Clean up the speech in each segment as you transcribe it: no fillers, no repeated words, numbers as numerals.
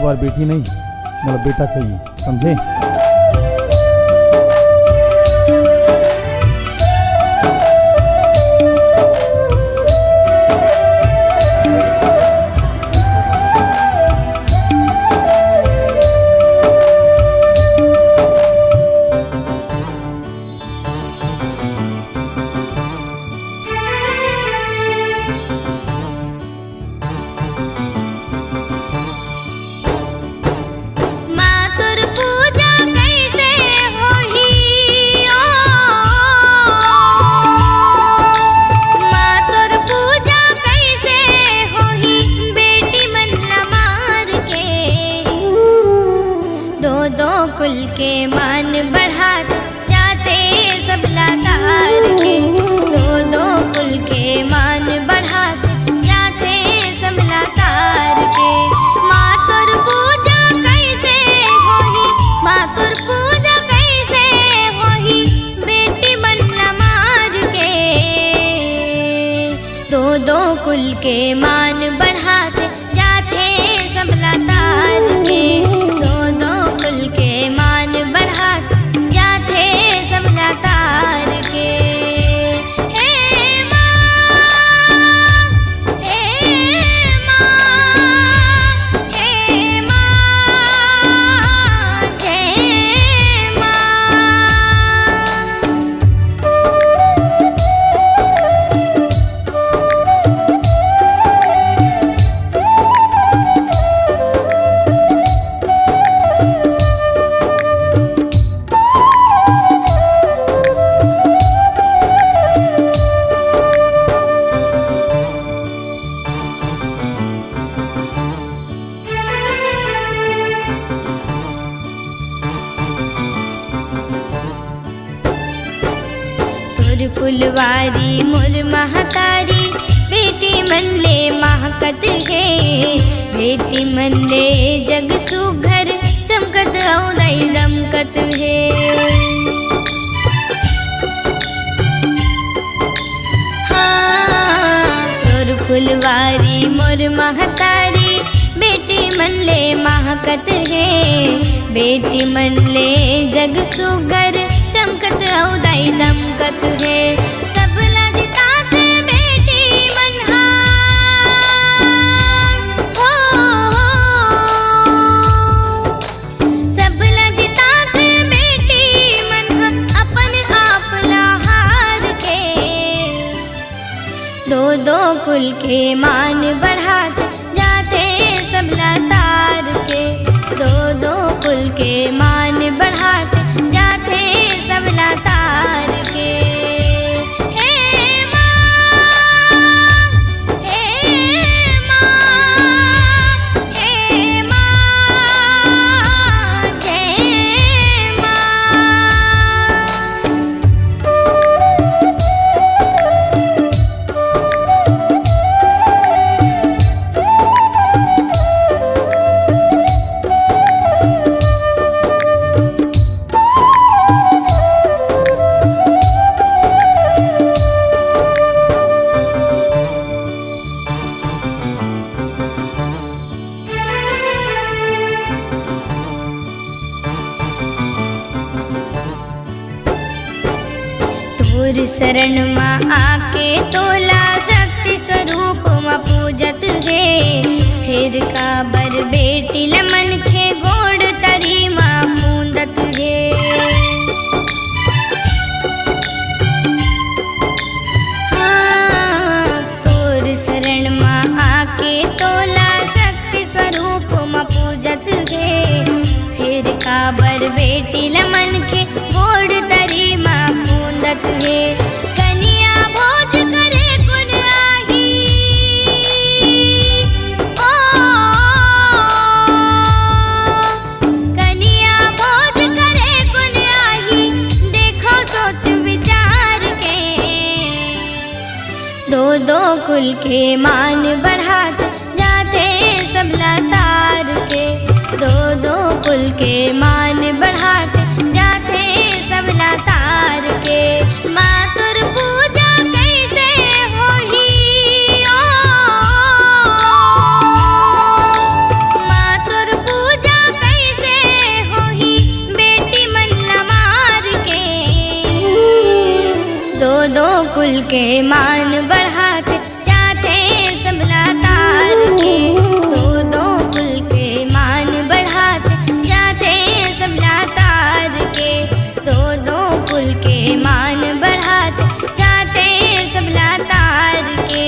बार बेटी नहीं मतलब बेटा चाहिए, समझे। कुल के मान बढ़ात जाते सब लातार के, दो कुल के मान बढ़ात जाते सब लातार के। मातुर पूजा कैसे होही, मातुर पूजा कैसे होही, बेटी बनला मार के। दो कुल के मान बढ़ात जाते सब लातार के, दो कुल के मान बढ़ात जाते सब लातार के। हे माँ, हे माँ, हे माँ, जय माँ। फुलवारी मोर महतारी, बेटी मन ले महकत है, बेटी मन ले जग सुघर चमकत औदई दमकत है। हाँ तोर फुलवारी मोर महतारी, बेटी मन ले महकत है, बेटी मन ले जग सुघर चमकत औदई दमकत है। सब लजतात बेटी मनहा हो, सब लजतात बेटी मनहा अपन आप लहार के। दो कुल के मान बढ़ात जाते सब लातार के, दो कुल के मान बढ़ात जाते सब लातार के। हे माँ, हे माँ, हे माँ, जय माँ। तोर शरण माँ आके तोला शक्ति स्वरूप माँ पूजत है, फिर काबर बेटी लमन खे गोड़ तरी माँ पूंदत है। हाँ तोर शरण माँ आके तोला शक्ति स्वरूप माँ पूजत है, फिर काबर बेटी लमन खे गोड़ तरी माँ पूंदत है। कन्या भोज करे गुण आही, ओ कन्या भोज करे गुण आही, देखो सोच विचार के। दो कुल के मान बढ़ात जाते सब लातार के, दो कुल के मान बढ़ात जाते सब लातार के। मातुर पूजा कैसे होही, ओ मातुर पूजा के मान बढ़ाते जाते सबला तार के, दो दो कुल के मान बढ़ाते जाते सबला तार के, दो दो कुल के मान बढ़ाते जाते सबला तार के,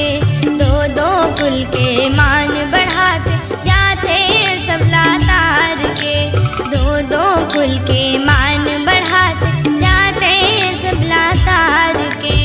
दो दो कुल के मान बढ़ाते जाते सबला तार के, दो दो कुल के मान बढ़ाते जाते सबला तार के।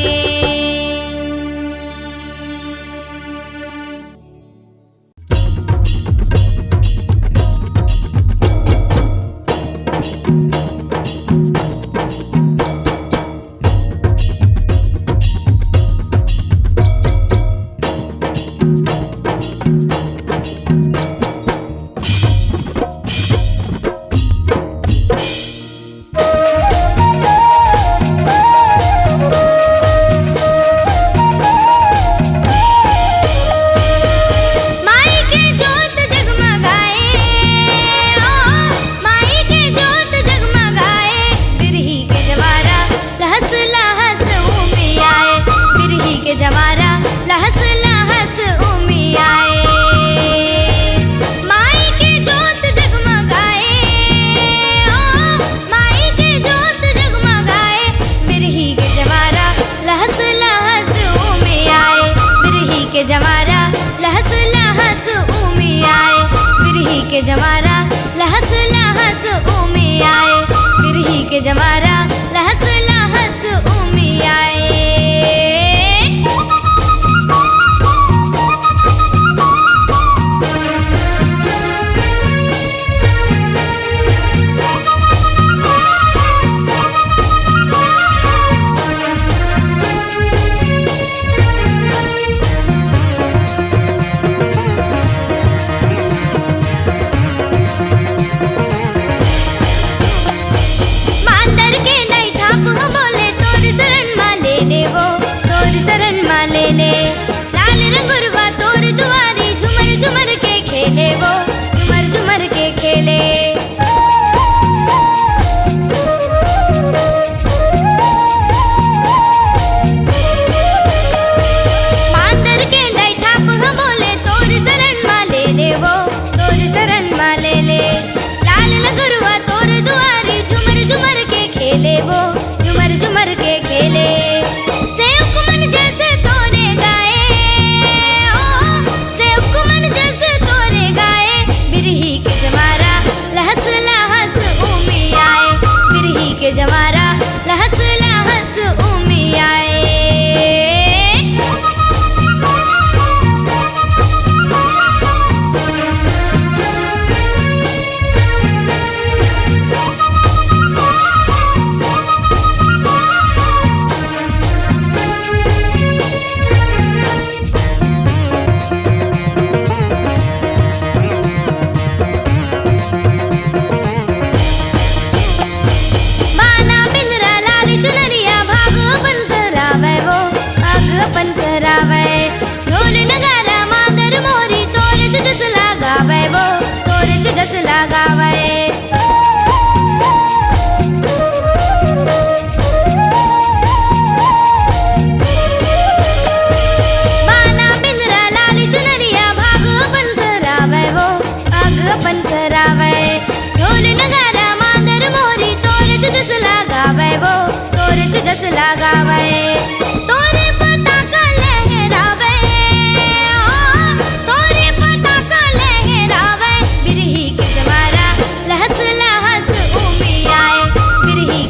के जमारा लहस लहस उमी आए, बिरही के जमारा लहस लहस उमी आए। ले लाल रंगुरवा तोर दुआरी झुमर झुमर के खेले, वो झुमर झुमर के खेले। मांदर के दाई थाप हम बोले तोर शरण मा ले ले, वो तोर शरण मा ले ले। लाल रंगुरवा तोर दुआरी झुमर झुमर के खेले, वो झुमर झुमर के खेले। के जमारा लहस लहस उमी आए। ढोल नगारा मांदर मोरी तोर जस लगावे, वो तोर जस लगावे। बाना बिंदरा लाल चुनरिया भाग पंसरावे, वो भाग पंसरावे। ढोल नगारा मांदर मोरी तोर जस लगावे, वो तोर जस लगावे।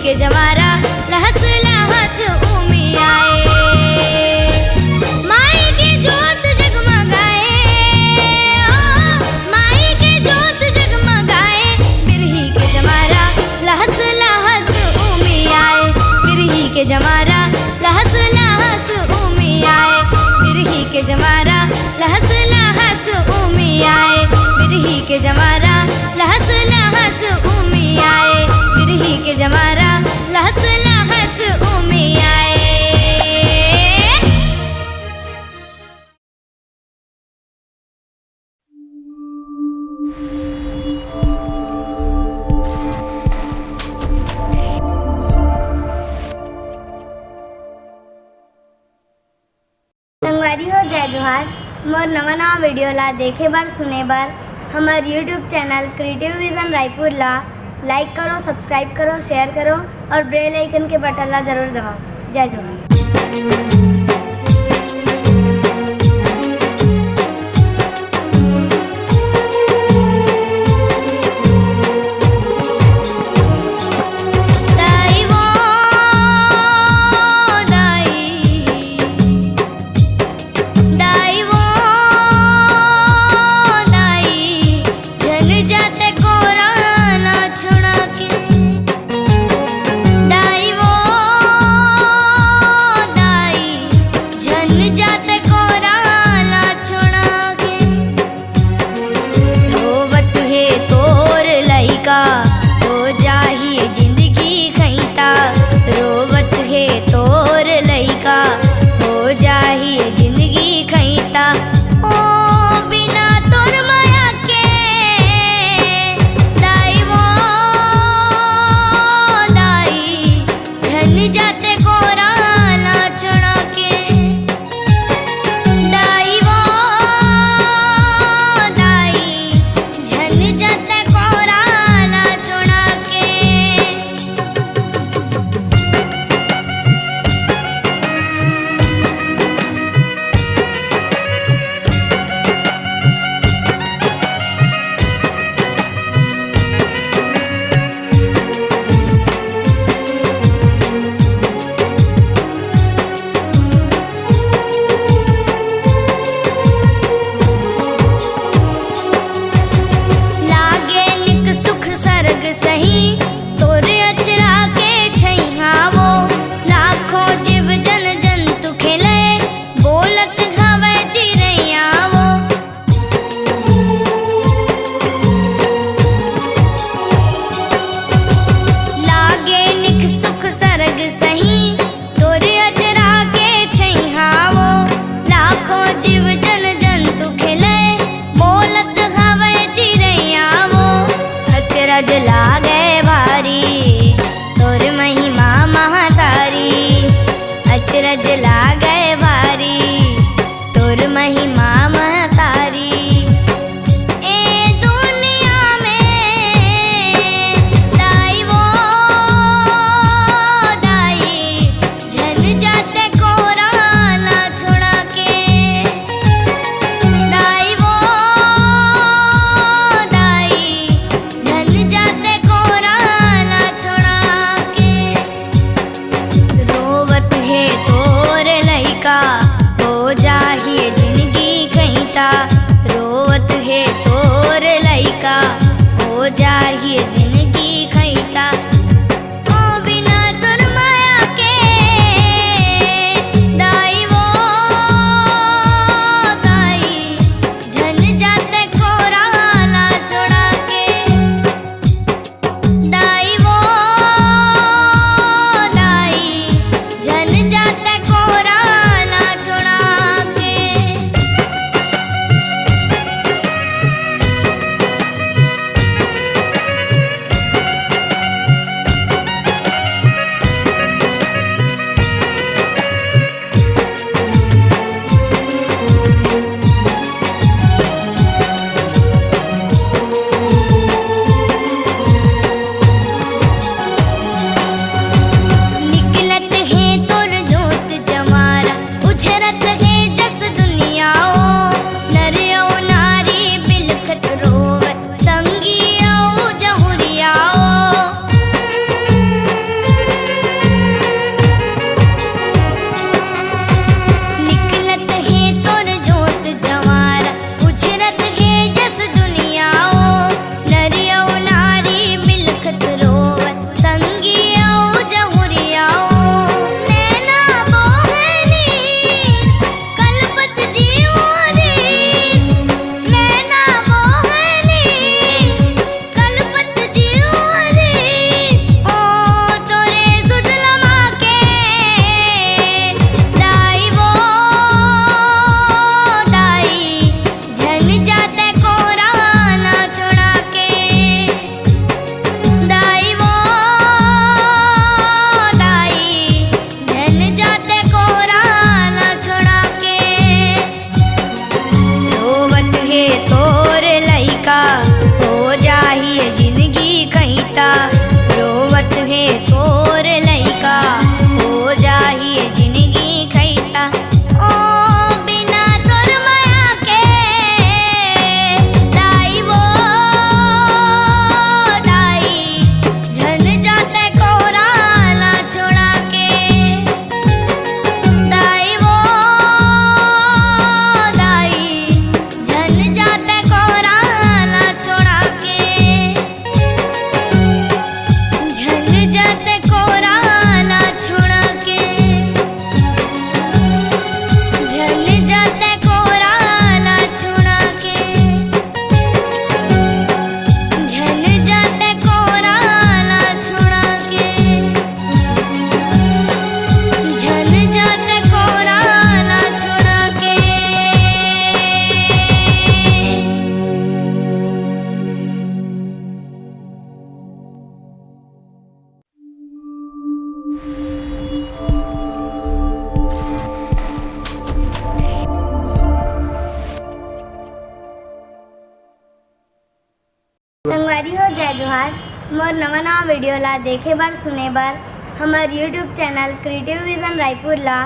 के जमारा लहस लहस उमी आए। माई की जोत जगमगाए, माई की जोत जगमगाए। बिरही के जमारा लहस लहस उमी आए, बिरही के जमारा लहस लहस उमी आए। बिरही के जमारा लहस लहस उमी आए, बिरही के जमारा लहस लहस उमी आए। बिरही के जमारा लहस लहस उमी आए। संगवारी हो जय जोहार मोर नवा नवा वीडियो ला देखे बर सुने बर हमार YouTube channel creative vision Raipur ला लाइक करो, सब्सक्राइब करो, शेयर करो और बेल आइकन के बटन ला जरूर दबाओ। जय जोहार। नमस्कार। मोर नवा नवा वीडियो ला देखे बर सुने बर हमार YouTube channel creative vision Raipur ला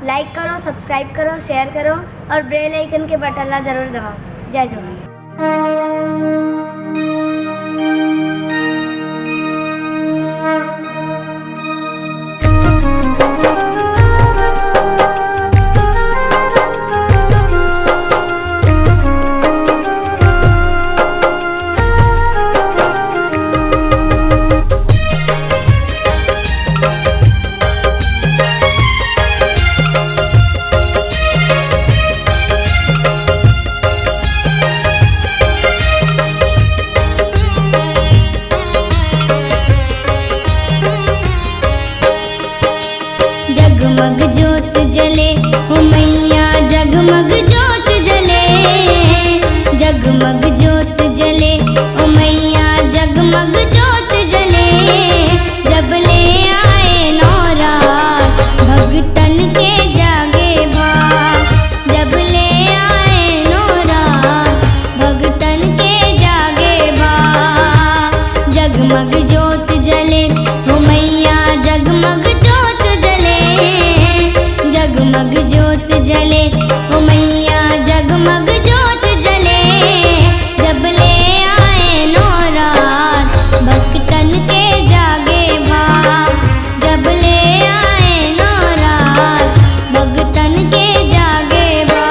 लाइक करो, सब्सक्राइब करो, शेयर करो और बेल आइकन के बटन ला जरूर दबाओ। जय जोहार। जगमग ज्योत जले हो मैया, जगमग ज्योत जले, जगमग ज्योत जले ओ मैया, जगमग ज्योत जले। जब ले आए नौरात भगतन के जागे भाग, जब ले आए नौरात भगतन के जागे भाग। जगमग ज्योत जले हो मैया, जगमग ज्योत जले, जगमग ज्योत जले ओ मैया, जगमग ज्योत जले। जब ले आए नौरात भक्तन के जागे भाग, जब ले आए नौरात भक्तन के जागे भाग।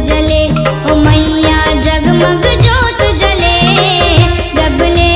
जले ओ मैया, जगमग ज्योत जले। जब ले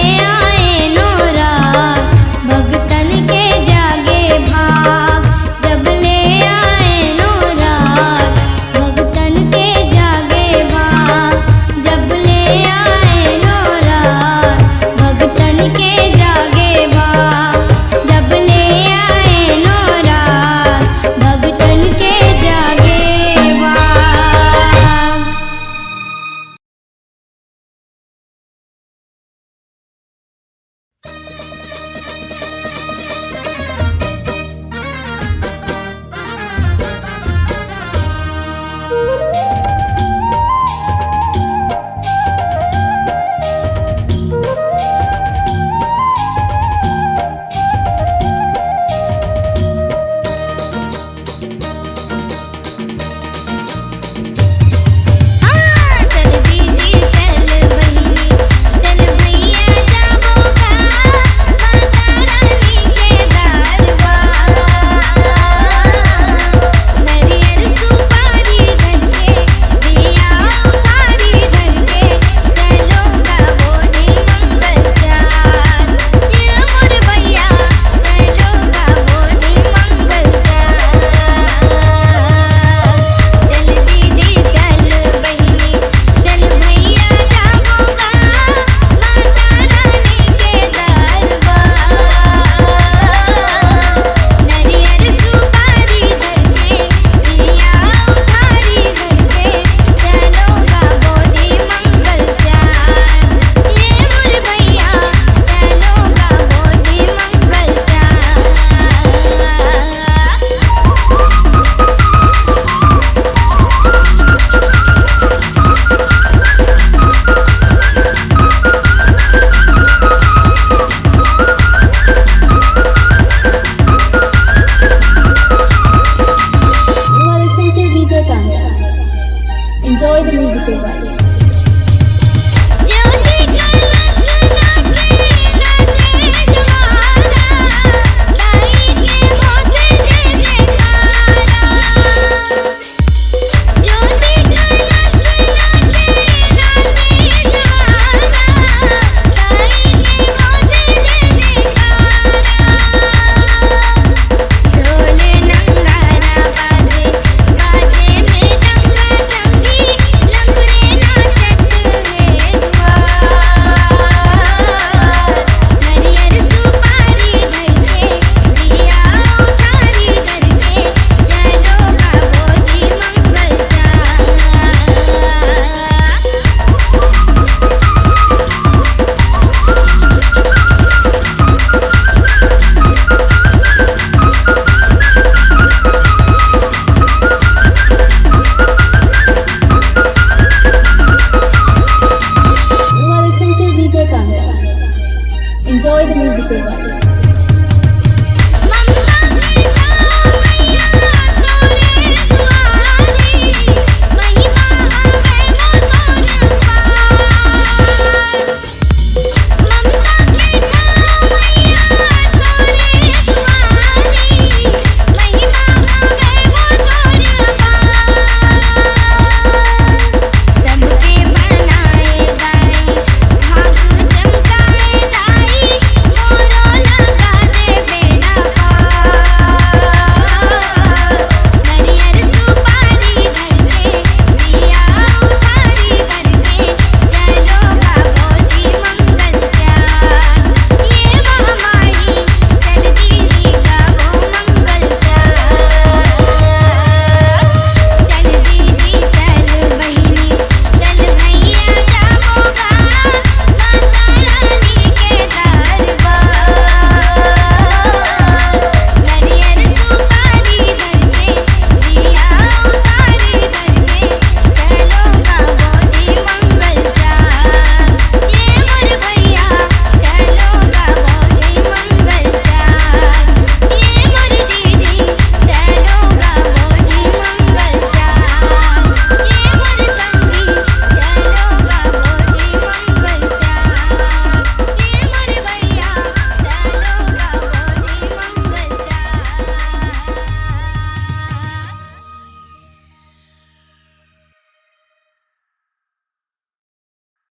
Enjoy the musical vibe.